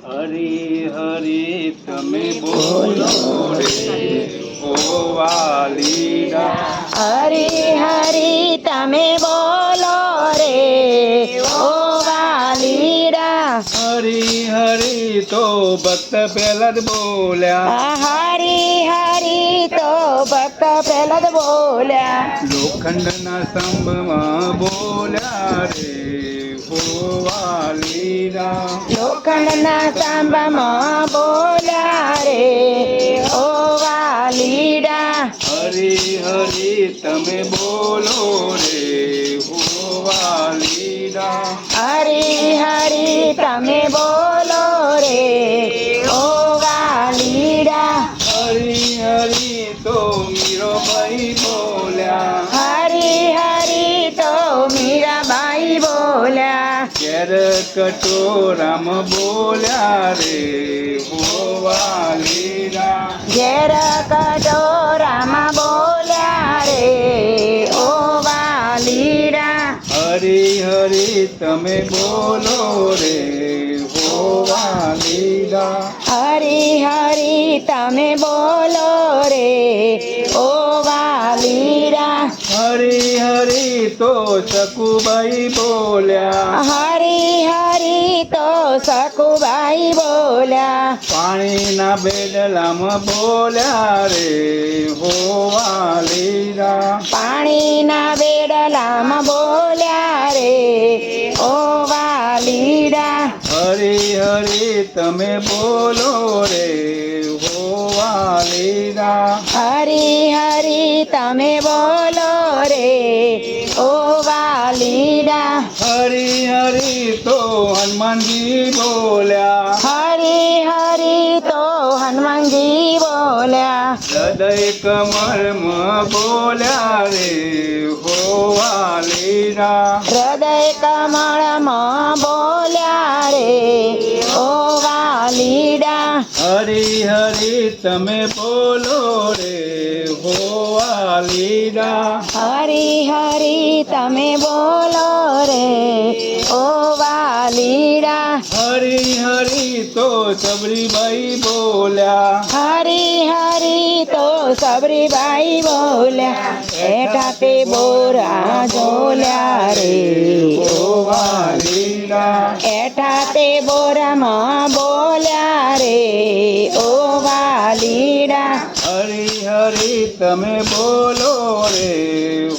હરી હરી તમે બોલો રે ઓ વાલીડા. હરી હરી તમે બોલો રે ઓ વાલીડા. હરી હરી તો ભક્ત પહેલા જ બોલ્યા. હરી હરી તો ભક્ત પહેલા જ બોલ્યા. લોખંડના સ્તંભમાં બોલ્યા રે ઓ વાલીડા. લોખંડના સ્તંભમાં બોલ્યા રે ઓ વાલીડા. હરી હરી તમે બોલો રે ઓ વાલીડા. હરી હરી તમે બોલો રે ઓ વાલીડા. હરી હરી તો મીરાબાઈ બોલ્યા. હરી હરી તો મીરાબાઈ બોલ્યા. ઘેર કટોરામાં બોલ્યા રે ઓ વાલીડા. ઘેર કટોરામાં બોલ્યા રે ઓ વાલીડા. હરી હરી તમે બોલો રે ઓ વાલીડા. હરી હરી તમે બોલો રે ઓ વાલીડા. હરી હરી તો સકુબાઈ બોલ્યા. હરી હરી તો સકુબાઈ બોલ્યા. પાણીના બેડલામાં બોલ્યા રે હો વાલીડા. પાણીના બેડલામાં બોલ્યા રે ઓ વાલીડા. હરી હરી તમે બોલો રે હો વાલીડા. હરી હરી તમે બોલો રે ઓ વાલીડા. હરી હરી તો હનુમાનજી બોલ્યા. હરી હરી તો હનુમાનજી બોલ્યા. હૃદય કમળમાં બોલ્યા રે હો વાલીડા. હૃદય કમળમાં બોલ્યા રે ઓ વાલીડા. હરી હરી તમે બોલો રે હો વાલીડા. હરી હરી તમે બોલો રે ઓ વાલીડા. હરી હરી તો સબરીબાઈ બોલ્યા. હરી હરી તો સબરીબાઈ બોલ્યા. એઠા તે બોરા ઝોલ્યા રે હો વાલીડા. એઠા તે બોરામાં બોલ્યા રે ઓ વાલીડા. હરી હરી તમે બોલો રે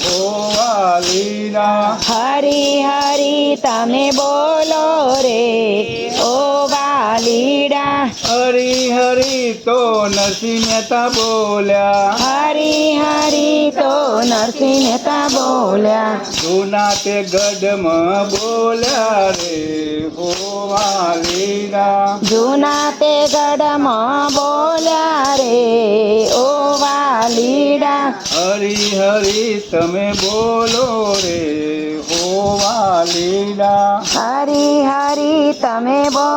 હો વાલીડા. હરી હરી તમે બોલો રે ઓ વાલીડા. હરી હરી તો નરસિંહ મહેતા બોલ્યા. હરી હરી તો નરસિંહ મહેતા બોલ્યા. જૂના તે ગઢમાં બોલ્યા રે હો વાલીડા. જૂના તે ગઢમાં બોલ્યા રે ઓ વાલીડા. હરી હરી તમે બોલો રે હો વાલીડા. હરી હરી તમે બોલો